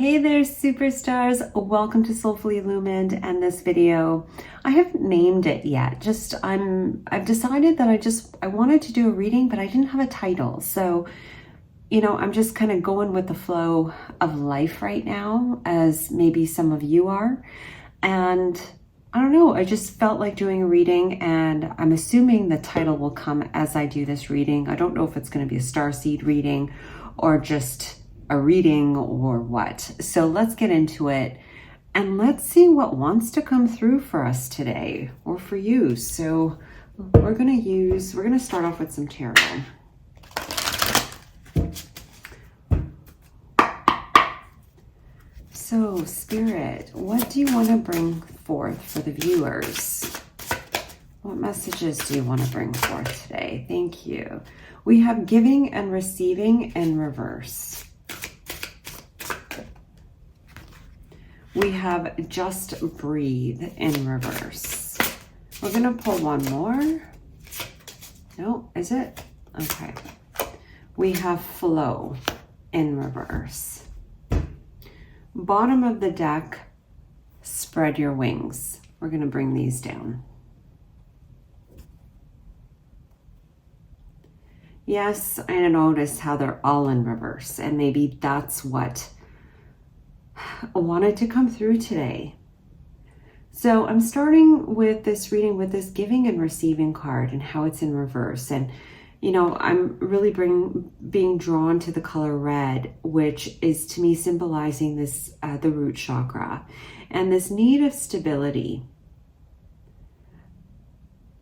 Hey there, superstars. Welcome to Soulfully Illumined and this video. I haven't named it yet. I've decided that I wanted to do a reading, but I didn't have a title. So, I'm just kind of going with the flow of life right now, as maybe some of you are. And I don't know, I just felt like doing a reading, and I'm assuming the title will come as I do this reading. I don't know if it's going to be a Starseed reading or just a reading or what. So let's get into it and let's see what wants to come through for us today or for you. So we're going to start off with some tarot. So Spirit, what do you want to bring forth for the viewers? What messages do you want to bring forth today? Thank you. We have giving and receiving in reverse. We have just breathe in reverse. We're going to pull one more. No, is it? Okay. We have flow in reverse. Bottom of the deck, spread your wings. We're going to bring these down. Yes, I notice how they're all in reverse, and maybe that's what I wanted to come through today. So I'm starting with this reading with this giving and receiving card and how it's in reverse. And, I'm really being drawn to the color red, which is to me symbolizing this, the root chakra, and this need of stability.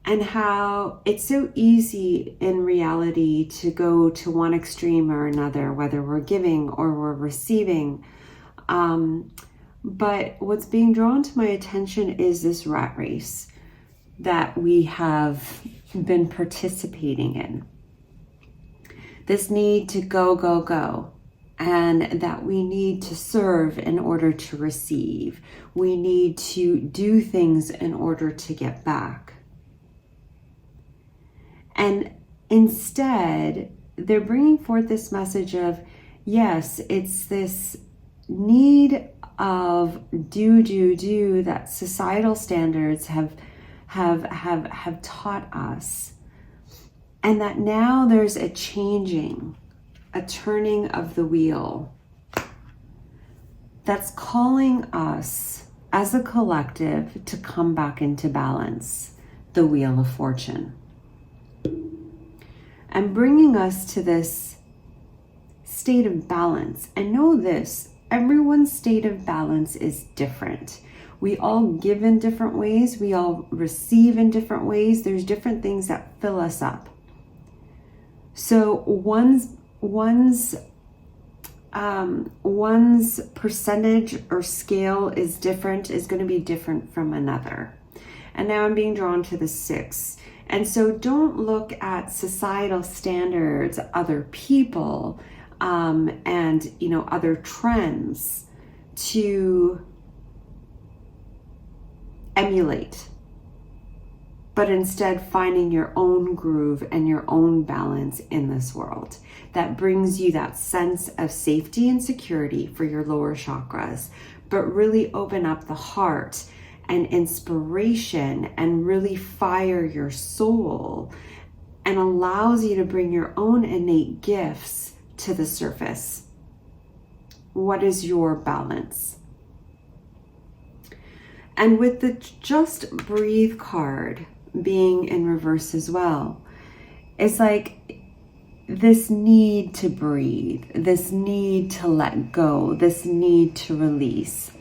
And how it's so easy in reality to go to one extreme or another, whether we're giving or we're receiving. But what's being drawn to my attention is this rat race that we have been participating in. This need to go, go, go. And that we need to serve in order to receive. We need to do things in order to get back. And instead, they're bringing forth this message of, yes, it's this need of do that societal standards have taught us, and that now there's a changing, a turning of the wheel that's calling us as a collective to come back into balance, the wheel of fortune, and bringing us to this state of balance. And know this, everyone's state of balance is different. We all give in different ways. We all receive in different ways. There's different things that fill us up. So one's percentage or scale is going to be different from another. And now I'm being drawn to the 6. And so don't look at societal standards, other people, and other trends to emulate, but instead finding your own groove and your own balance in this world that brings you that sense of safety and security for your lower chakras, but really open up the heart and inspiration and really fire your soul, and allows you to bring your own innate gifts to the surface. What is your balance? And with the just breathe card being in reverse as well, it's like this need to breathe, this need to let go, this need to release.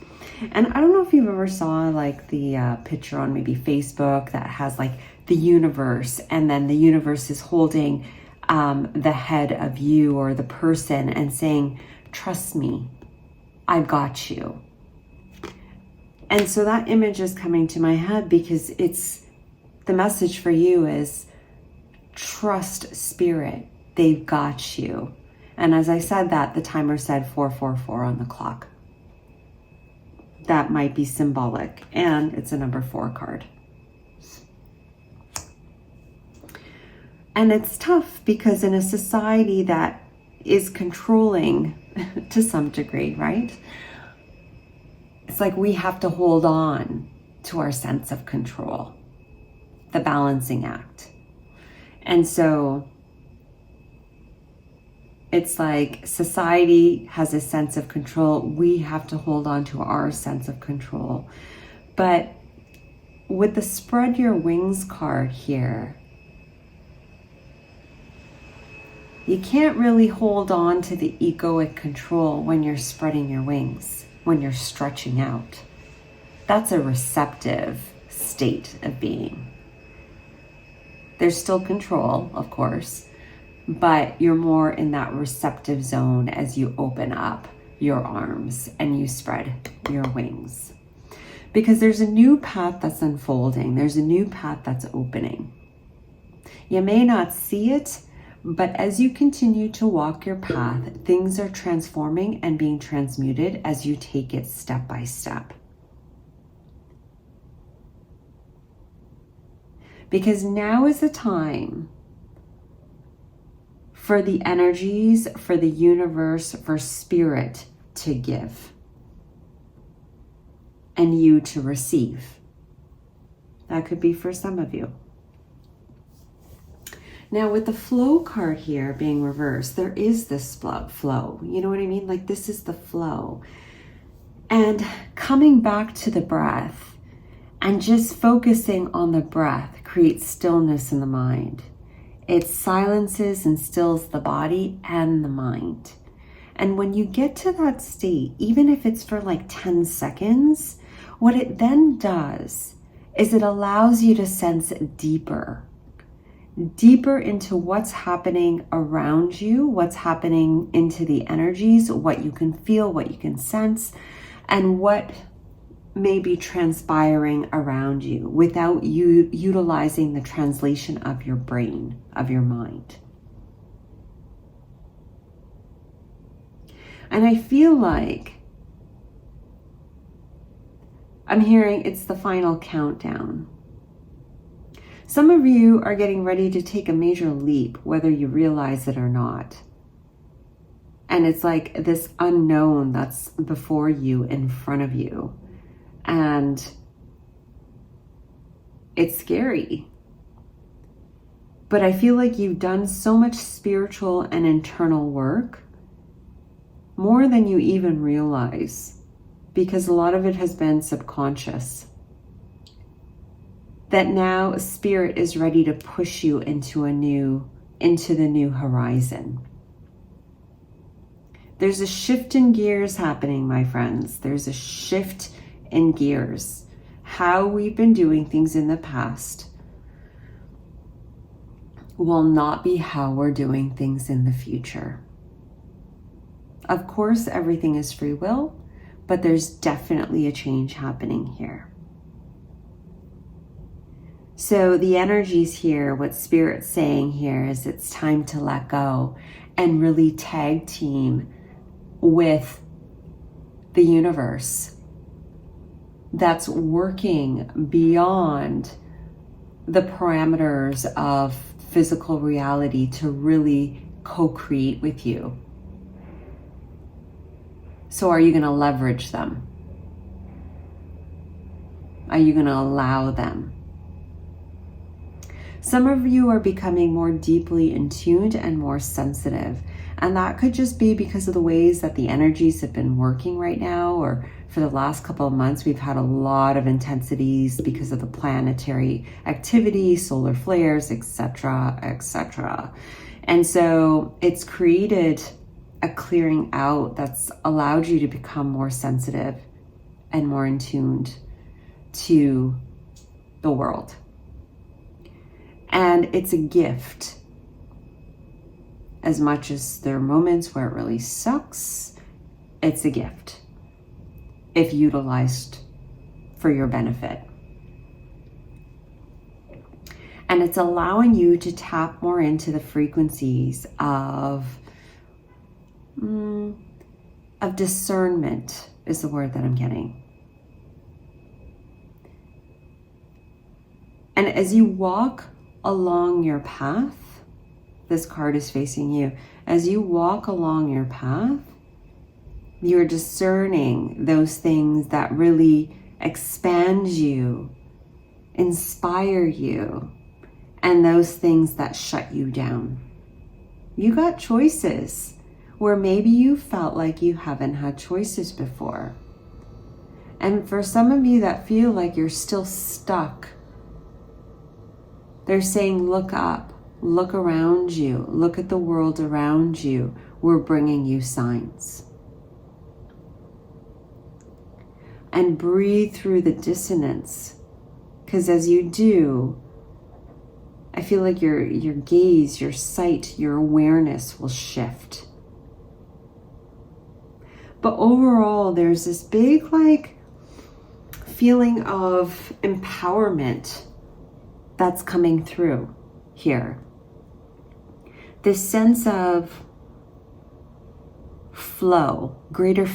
And I don't know if you've ever saw like the picture on maybe Facebook that has like the universe, and then the universe is holding the head of you or the person and saying, trust me, I got you. And so that image is coming to my head because it's the message for you is trust Spirit. They've got you. And as I said that, the timer said 444 on the clock. That might be symbolic, and it's a number 4 card. And it's tough because in a society that is controlling to some degree, right? It's like we have to hold on to our sense of control, the balancing act. And so it's like society has a sense of control. We have to hold on to our sense of control. But with the spread your wings card here, you can't really hold on to the egoic control when you're spreading your wings, when you're stretching out. That's a receptive state of being. There's still control, of course, but you're more in that receptive zone as you open up your arms and you spread your wings. Because there's a new path that's unfolding. There's a new path that's opening. You may not see it, but as you continue to walk your path, things are transforming and being transmuted as you take it step by step. Because now is the time for the energies, for the universe, for spirit to give and you to receive. That could be for some of you. Now with the flow card here being reversed, there is this flow. You know what I mean? Like this is the flow. And coming back to the breath and just focusing on the breath creates stillness in the mind. It silences and stills the body and the mind. And when you get to that state, even if it's for like 10 seconds, what it then does is it allows you to sense deeper into what's happening around you, what's happening into the energies, what you can feel, what you can sense, and what may be transpiring around you without you utilizing the translation of your brain, of your mind. And I feel like I'm hearing it's the final countdown. Some of you are getting ready to take a major leap, whether you realize it or not. And it's like this unknown that's before you, in front of you. And it's scary. But I feel like you've done so much spiritual and internal work, more than you even realize, because a lot of it has been subconscious. That now spirit is ready to push you into the new horizon. There's a shift in gears happening, my friends. There's a shift in gears. How we've been doing things in the past will not be how we're doing things in the future. Of course, everything is free will, but there's definitely a change happening here. So the energies here, what Spirit's saying here is it's time to let go and really tag team with the universe that's working beyond the parameters of physical reality to really co-create with you. So are you going to leverage them? Are you going to allow them? Some of you are becoming more deeply in tuned and more sensitive. And that could just be because of the ways that the energies have been working right now, or for the last couple of months, we've had a lot of intensities because of the planetary activity, solar flares, etc., etc. And so it's created a clearing out that's allowed you to become more sensitive and more in tuned to the world. And it's a gift. As much as there are moments where it really sucks, it's a gift if utilized for your benefit. And it's allowing you to tap more into the frequencies of discernment is the word that I'm getting. And as you walk along your path, this card is facing you. as you walk along your path, you're discerning those things that really expand you, inspire you, and those things that shut you down. You got choices where maybe you felt like you haven't had choices before. And for some of you that feel like you're still stuck, they're saying, look up, look around you, look at the world around you. We're bringing you signs. And breathe through the dissonance, because as you do, I feel like your gaze, your sight, your awareness will shift. But overall, there's this big feeling of empowerment that's coming through here. This sense of flow, greater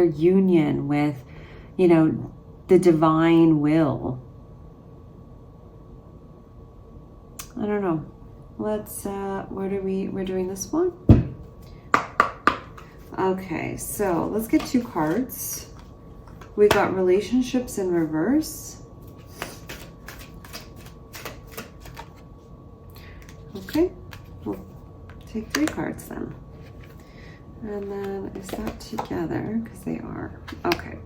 union with, the divine will. I don't know. Let's, we're doing this one. Okay, so let's get 2 cards. We got relationships in reverse. Okay, we'll take 3 cards then. And then is that together? Because they are. Okay,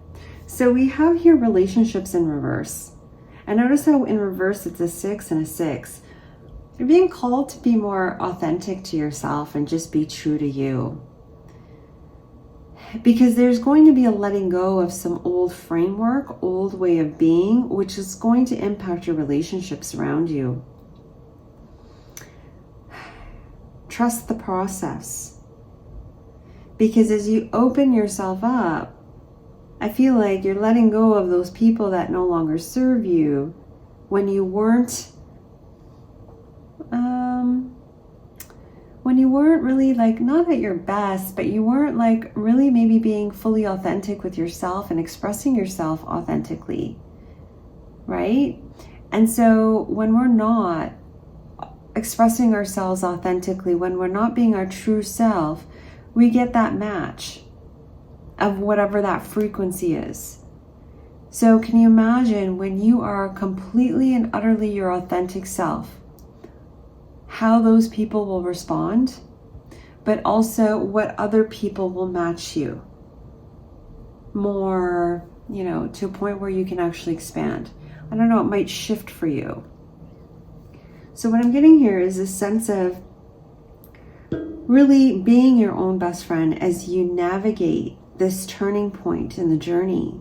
so we have here relationships in reverse. And notice how in reverse it's a 6 and a 6. You're being called to be more authentic to yourself and just be true to you. Because there's going to be a letting go of some old framework, old way of being, which is going to impact your relationships around you. Trust the process. Because as you open yourself up, I feel like you're letting go of those people that no longer serve you when you weren't really not at your best, but you weren't really maybe being fully authentic with yourself and expressing yourself authentically, right? And so when we're not expressing ourselves authentically, when we're not being our true self, we get that match of whatever that frequency is. So can you imagine when you are completely and utterly your authentic self, how those people will respond, but also what other people will match you more, to a point where you can actually expand. I don't know, it might shift for you. So what I'm getting here is a sense of really being your own best friend as you navigate this turning point in the journey.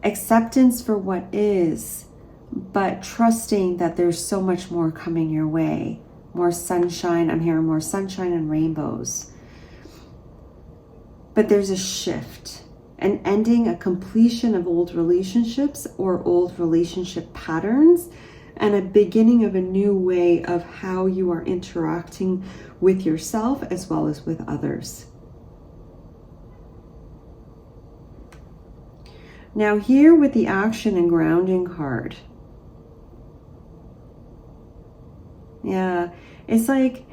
Acceptance for what is, but trusting that there's so much more coming your way. More sunshine. I'm hearing more sunshine and rainbows. But there's a shift, an ending, a completion of old relationships or old relationship patterns, and a beginning of a new way of how you are interacting with yourself as well as with others. Now here with the action and grounding card. Yeah, it's like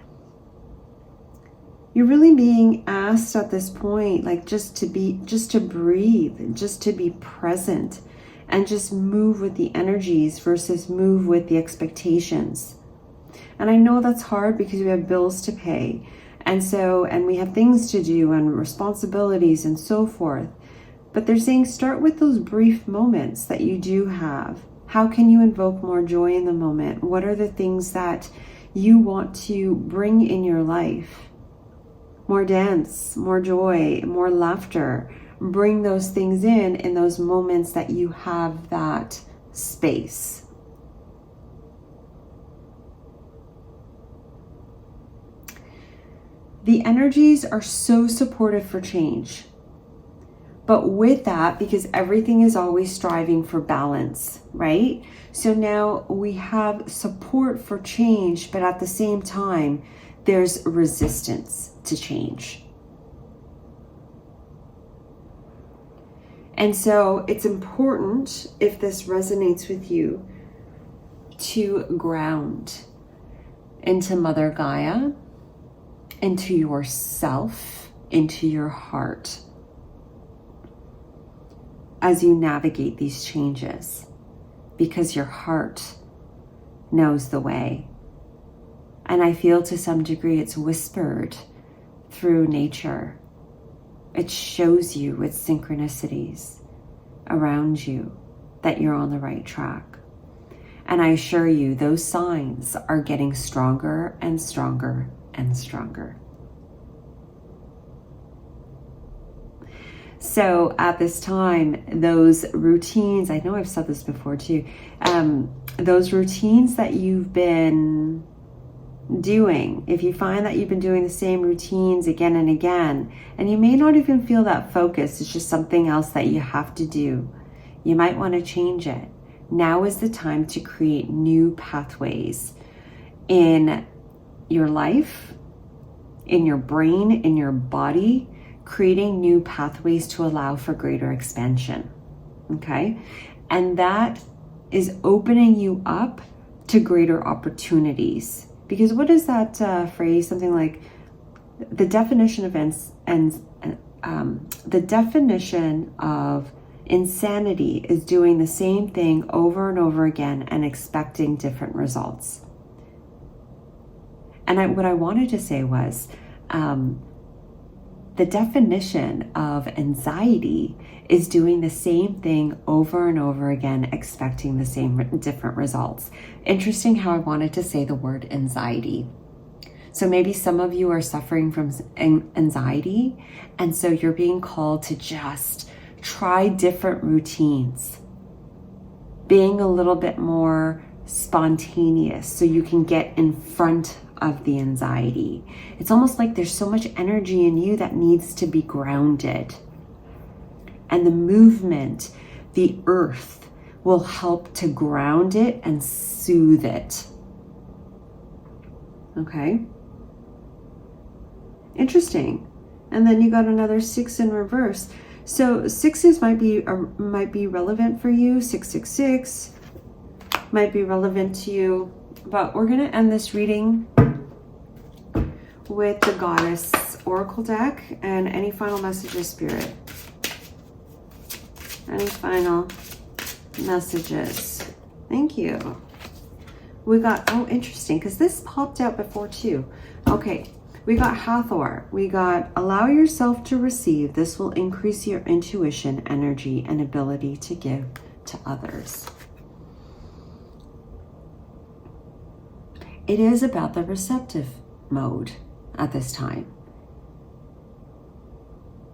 you're really being asked at this point, just to breathe, just to be present and just move with the energies versus move with the expectations. And I know that's hard because we have bills to pay. And we have things to do and responsibilities and so forth. But they're saying start with those brief moments that you do have. How can you invoke more joy in the moment? What are the things that you want to bring in your life? More dance, more joy, more laughter. Bring those things in those moments that you have that space. The energies are so supportive for change. But with that, because everything is always striving for balance, right? So now we have support for change, but at the same time, there's resistance to change. And so it's important, if this resonates with you, to ground into Mother Gaia into yourself, into your heart, as you navigate these changes, because your heart knows the way. And I feel to some degree it's whispered through nature. It shows you with synchronicities around you that you're on the right track. And I assure you, those signs are getting stronger and stronger and stronger. So at this time, those routines, I know I've said this before too, those routines that you've been doing, if you find that you've been doing the same routines again and again, and you may not even feel that focus, it's just something else that you have to do, you might want to change it. Now is the time to create new pathways in your life, in your brain, in your body, creating new pathways to allow for greater expansion. Okay? And that is opening you up to greater opportunities. Because what is that phrase? Something like the definition of insanity is doing the same thing over and over again and expecting different results. And what I wanted to say was the definition of anxiety is doing the same thing over and over again, expecting the same different results. Interesting how I wanted to say the word anxiety. So maybe some of you are suffering from anxiety, and so you're being called to just try different routines, being a little bit more spontaneous so you can get in front of the anxiety. It's almost like there's so much energy in you that needs to be grounded. And the movement, the earth, will help to ground it and soothe it. Okay? Interesting. And then you got another 6 in reverse. So 6s might be relevant for you. 666 might be relevant to you. But we're going to end this reading with the Goddess Oracle deck. And any final messages, Spirit? Any final messages? Thank you. We got, oh, interesting, because this popped out before too. Okay, we got Hathor. We got allow yourself to receive. This will increase your intuition, energy, and ability to give to others. It is about the receptive mode at this time.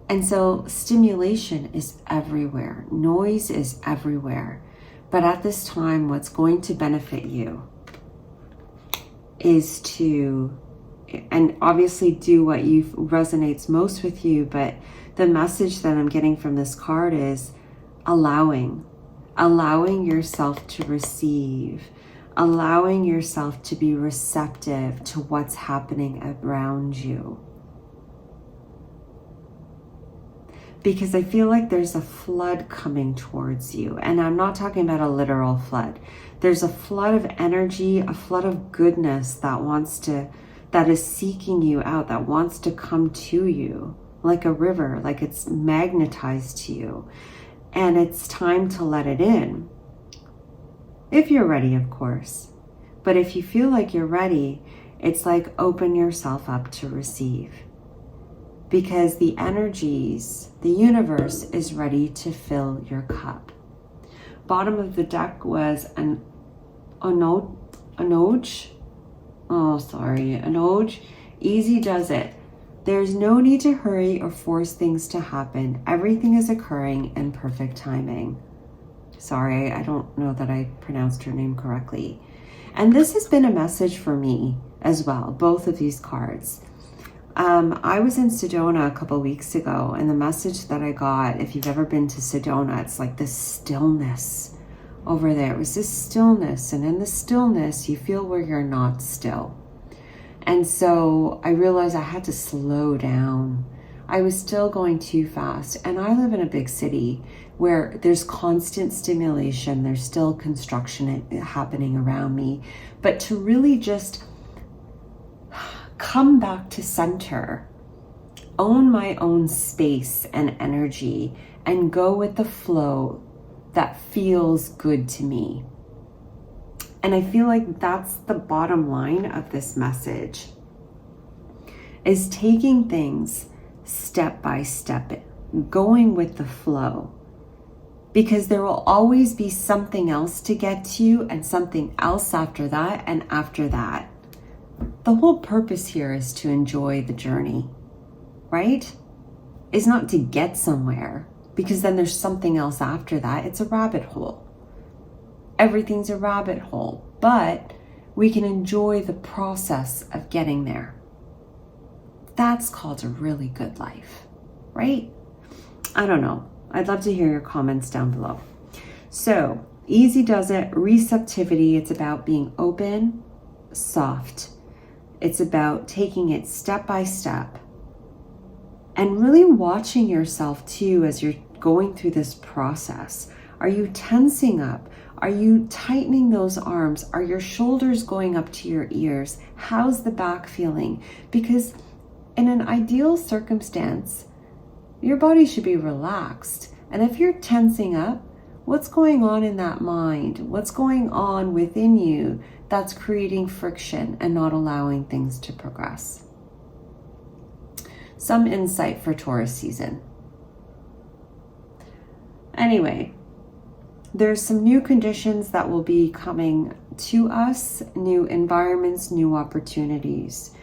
And so stimulation is everywhere. Noise is everywhere. But at this time, what's going to benefit you is to, and obviously do what resonates most with you, but the message that I'm getting from this card is allowing yourself to receive, allowing yourself to be receptive to what's happening around you. Because I feel like there's a flood coming towards you. And I'm not talking about a literal flood. There's a flood of energy, a flood of goodness that is seeking you out, that wants to come to you like a river, like it's magnetized to you. And it's time to let it in. If you're ready, of course. But if you feel like you're ready, it's like open yourself up to receive. Because the energies, the universe is ready to fill your cup. Bottom of the deck was an Anoj. Easy does it. There's no need to hurry or force things to happen. Everything is occurring in perfect timing. Sorry, I don't know that I pronounced her name correctly. And this has been a message for me as well, both of these cards. I was in Sedona a couple weeks ago, and the message that I got, if you've ever been to Sedona, it's like this stillness over there. It was this stillness, and in the stillness, you feel where you're not still. And so I realized I had to slow down. I was still going too fast, and I live in a big city where there's constant stimulation. There's still construction happening around me. But to really just come back to center, own my own space and energy, and go with the flow that feels good to me. And I feel like that's the bottom line of this message, is taking things step by step, going with the flow. Because there will always be something else to get to, and something else after that, and after that. The whole purpose here is to enjoy the journey, right? Is not to get somewhere, because then there's something else after that. It's a rabbit hole. Everything's a rabbit hole, but we can enjoy the process of getting there. That's called a really good life, right? I don't know. I'd love to hear your comments down below. So, easy does it, receptivity. It's about being open, soft. It's about taking it step by step and really watching yourself too as you're going through this process. Are you tensing up? Are you tightening those arms? Are your shoulders going up to your ears? How's the back feeling? Because in an ideal circumstance, your body should be relaxed. And if you're tensing up, what's going on in that mind? What's going on within you that's creating friction and not allowing things to progress? Some insight for Taurus season. Anyway, there's some new conditions that will be coming to us, new environments, new opportunities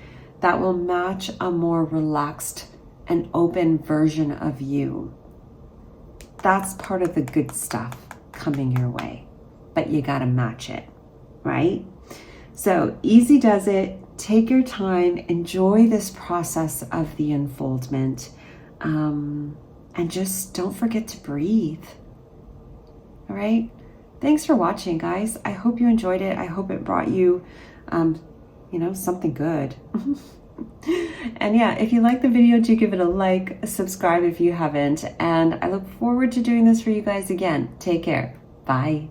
that will match a more relaxed an open version of you. That's part of the good stuff coming your way, but you got to match it, right? So easy does it. Take your time, enjoy this process of the unfoldment, and just don't forget to breathe. All right. Thanks for watching, guys. I hope you enjoyed it. I hope it brought you, something good. And yeah, if you like the video, do give it a like, subscribe if you haven't, and I look forward to doing this for you guys again. Take care. Bye.